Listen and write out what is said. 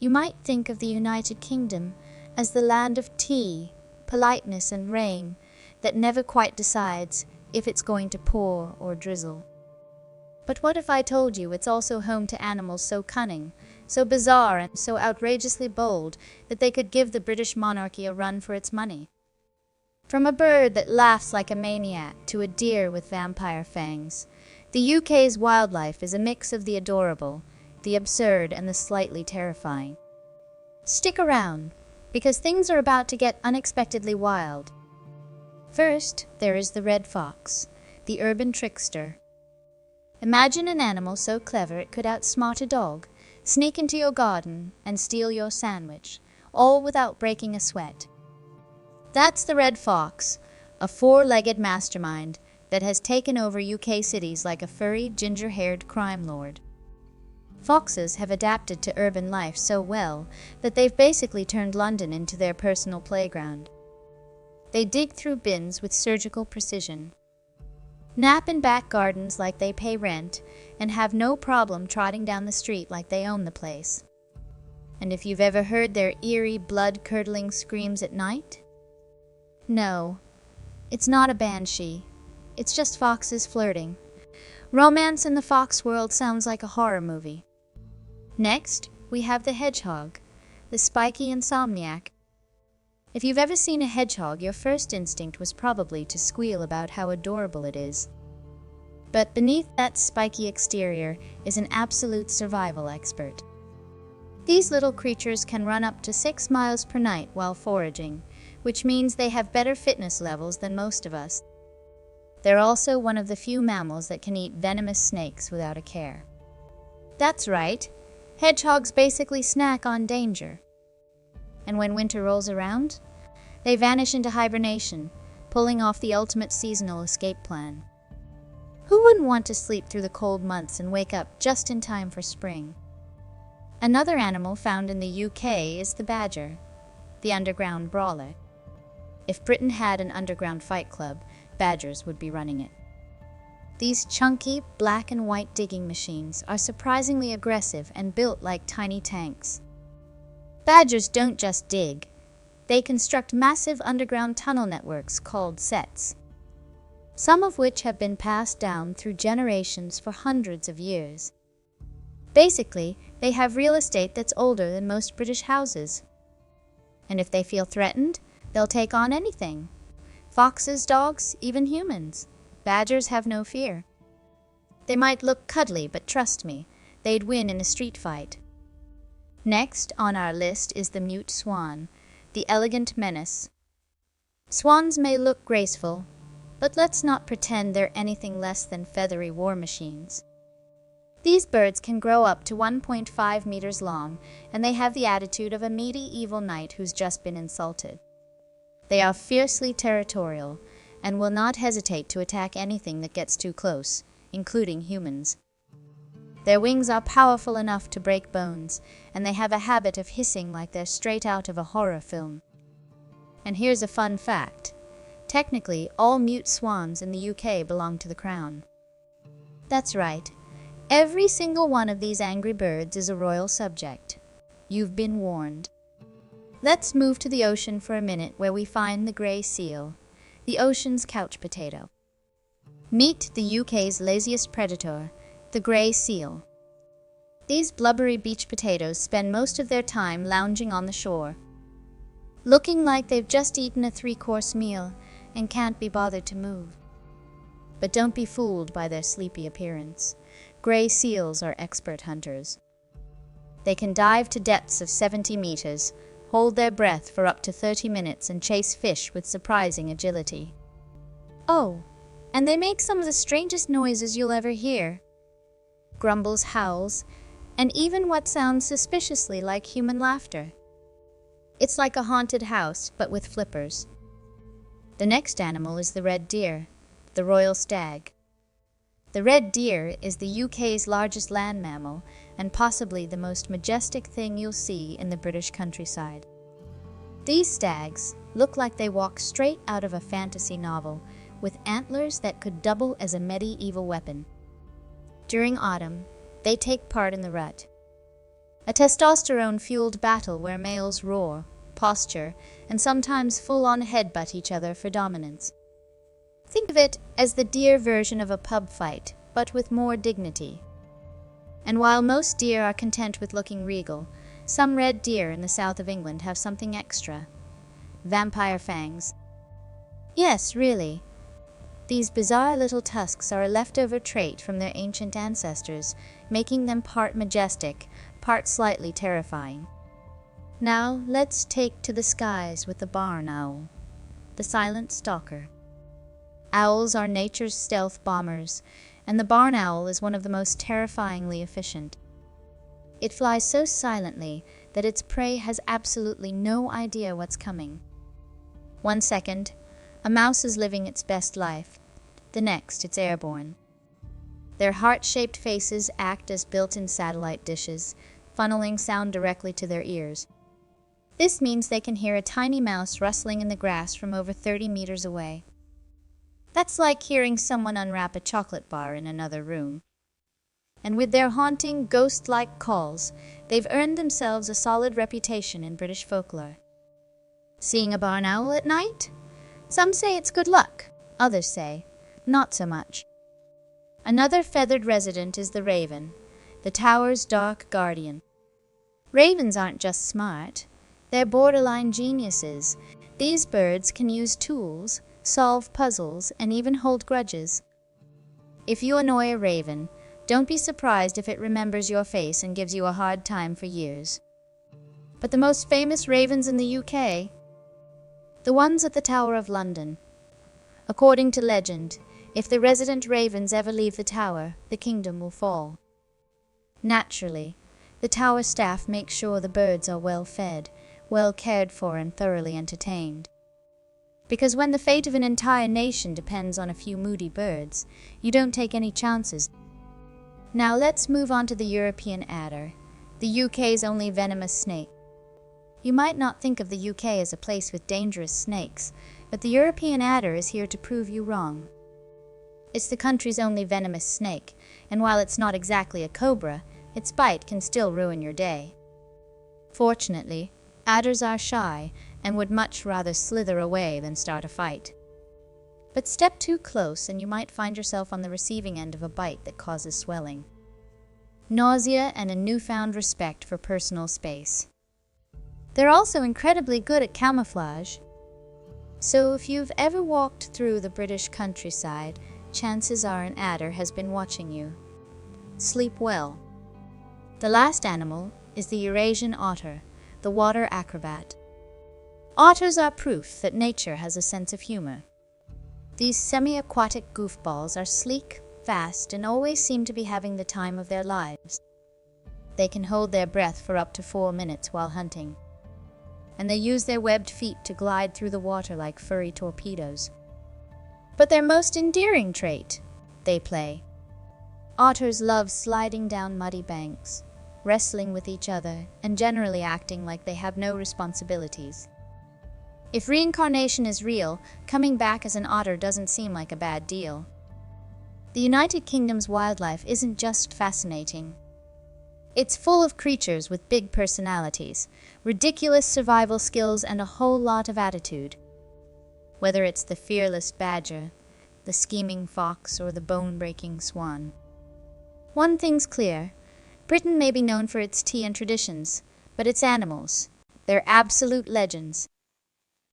You might think of the United Kingdom as the land of tea, politeness, and rain that never quite decides if it's going to pour or drizzle. But what if I told you it's also home to animals so cunning, so bizarre, and so outrageously bold that they could give the British monarchy a run for its money? From a bird that laughs like a maniac to a deer with vampire fangs, the UK's wildlife is a mix of the adorable, the absurd, and the slightly terrifying. Stick around, because things are about to get unexpectedly wild. First, there is the red fox, the urban trickster. Imagine an animal so clever it could outsmart a dog, sneak into your garden, and steal your sandwich, all without breaking a sweat. That's the red fox, a four-legged mastermind that has taken over UK cities like a furry, ginger-haired crime lord. Foxes have adapted to urban life so well that they've basically turned London into their personal playground. They dig through bins with surgical precision, nap in back gardens like they pay rent, and have no problem trotting down the street like they own the place. And if you've ever heard their eerie, blood-curdling screams at night, no, it's not a banshee. It's just foxes flirting. Romance in the fox world sounds like a horror movie. Next, we have the hedgehog, the spiky insomniac. If you've ever seen a hedgehog, your first instinct was probably to squeal about how adorable it is. But beneath that spiky exterior is an absolute survival expert. These little creatures can run up to 6 miles per night while foraging, which means they have better fitness levels than most of us. They're also one of the few mammals that can eat venomous snakes without a care. That's right, hedgehogs basically snack on danger. And when winter rolls around, they vanish into hibernation, pulling off the ultimate seasonal escape plan. Who wouldn't want to sleep through the cold months and wake up just in time for spring? Another animal found in the UK is the badger, the underground brawler. If Britain had an underground fight club, badgers would be running it. These chunky, black and white digging machines are surprisingly aggressive and built like tiny tanks. Badgers don't just dig. They construct massive underground tunnel networks called sets, some of which have been passed down through generations for hundreds of years. Basically, they have real estate that's older than most British houses. And if they feel threatened, they'll take on anything. Foxes, dogs, even humans. Badgers have no fear. They might look cuddly, but trust me, they'd win in a street fight. Next on our list is the mute swan, the elegant menace. Swans may look graceful, but let's not pretend they're anything less than feathery war machines. These birds can grow up to 1.5 meters long, and they have the attitude of a medieval knight who's just been insulted. They are fiercely territorial and will not hesitate to attack anything that gets too close, including humans. Their wings are powerful enough to break bones, and they have a habit of hissing like they're straight out of a horror film. And here's a fun fact. Technically, all mute swans in the UK belong to the Crown. That's right. Every single one of these angry birds is a royal subject. You've been warned. Let's move to the ocean for a minute, where we find the grey seal, the ocean's couch potato. Meet the UK's laziest predator, the grey seal. These blubbery beach potatoes spend most of their time lounging on the shore, looking like they've just eaten a 3-course meal and can't be bothered to move. But don't be fooled by their sleepy appearance. Grey seals are expert hunters. They can dive to depths of 70 meters, hold their breath for up to 30 minutes, and chase fish with surprising agility. Oh, and they make some of the strangest noises you'll ever hear. Grumbles, howls, and even what sounds suspiciously like human laughter. It's like a haunted house, but with flippers. The next animal is the red deer, the royal stag. The red deer is the UK's largest land mammal and possibly the most majestic thing you'll see in the British countryside. These stags look like they walk straight out of a fantasy novel, with antlers that could double as a medieval weapon. During autumn, they take part in the rut, a testosterone-fueled battle where males roar, posture, and sometimes full-on headbutt each other for dominance. Think of it as the deer version of a pub fight, but with more dignity. And while most deer are content with looking regal, some red deer in the south of England have something extra. Vampire fangs. Yes, really. These bizarre little tusks are a leftover trait from their ancient ancestors, making them part majestic, part slightly terrifying. Now, let's take to the skies with the barn owl, the silent stalker. Owls are nature's stealth bombers, and the barn owl is one of the most terrifyingly efficient. It flies so silently that its prey has absolutely no idea what's coming. 1 second, a mouse is living its best life. The next, it's airborne. Their heart-shaped faces act as built-in satellite dishes, funneling sound directly to their ears. This means they can hear a tiny mouse rustling in the grass from over 30 meters away. That's like hearing someone unwrap a chocolate bar in another room. And with their haunting, ghost-like calls, they've earned themselves a solid reputation in British folklore. Seeing a barn owl at night? Some say it's good luck, others say, not so much. Another feathered resident is the raven, the tower's dark guardian. Ravens aren't just smart, they're borderline geniuses. These birds can use tools, solve puzzles, and even hold grudges. If you annoy a raven, don't be surprised if it remembers your face and gives you a hard time for years. But the most famous ravens in the UK? The ones at the Tower of London. According to legend, if the resident ravens ever leave the tower, the kingdom will fall. Naturally, the tower staff makes sure the birds are well fed, well cared for, and thoroughly entertained. Because when the fate of an entire nation depends on a few moody birds, you don't take any chances. Now let's move on to the European adder, the UK's only venomous snake. You might not think of the UK as a place with dangerous snakes, but the European adder is here to prove you wrong. It's the country's only venomous snake, and while it's not exactly a cobra, its bite can still ruin your day. Fortunately, adders are shy and would much rather slither away than start a fight. But step too close and you might find yourself on the receiving end of a bite that causes swelling, nausea, and a newfound respect for personal space. They're also incredibly good at camouflage. So if you've ever walked through the British countryside, chances are an adder has been watching you. Sleep well. The last animal is the Eurasian otter, the water acrobat. Otters are proof that nature has a sense of humor. These semi-aquatic goofballs are sleek, fast, and always seem to be having the time of their lives. They can hold their breath for up to 4 minutes while hunting, and they use their webbed feet to glide through the water like furry torpedoes. But their most endearing trait, they play. Otters love sliding down muddy banks, wrestling with each other, and generally acting like they have no responsibilities. If reincarnation is real, coming back as an otter doesn't seem like a bad deal. The United Kingdom's wildlife isn't just fascinating. It's full of creatures with big personalities, ridiculous survival skills, and a whole lot of attitude. Whether it's the fearless badger, the scheming fox, or the bone-breaking swan. One thing's clear, Britain may be known for its tea and traditions, but its animals, they're absolute legends.